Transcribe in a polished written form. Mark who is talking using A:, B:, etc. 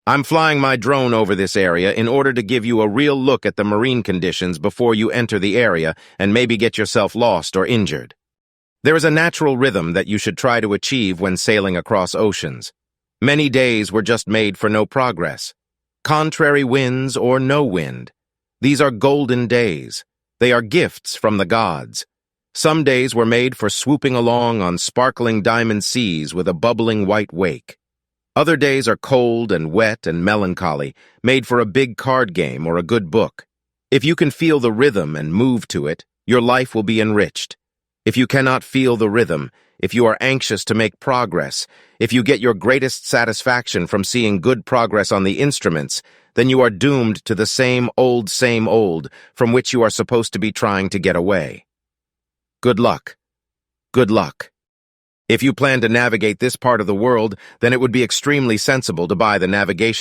A: I'm flying my drone over this area in order to give you a real look at the marine conditions before you enter the area and maybe get yourself lost or injured. There is a natural rhythm that you should try to achieve when sailing across oceans. Many days were just made for no progress. Contrary winds or no wind. These are golden days. They are gifts from the gods. Some days were made for swooping along on sparkling diamond seas with a bubbling white wake. Other days are cold and wet and melancholy, made for a big card game or a good book. If you can feel the rhythm and move to it, your life will be enriched. If you cannot feel the rhythm, if you are anxious to make progress, if you get your greatest satisfaction from seeing good progress on the instruments, then you are doomed to the same old from which you are supposed to be trying to get away. Good luck. Good luck. If you plan to navigate this part of the world, then it would be extremely sensible to buy the navigation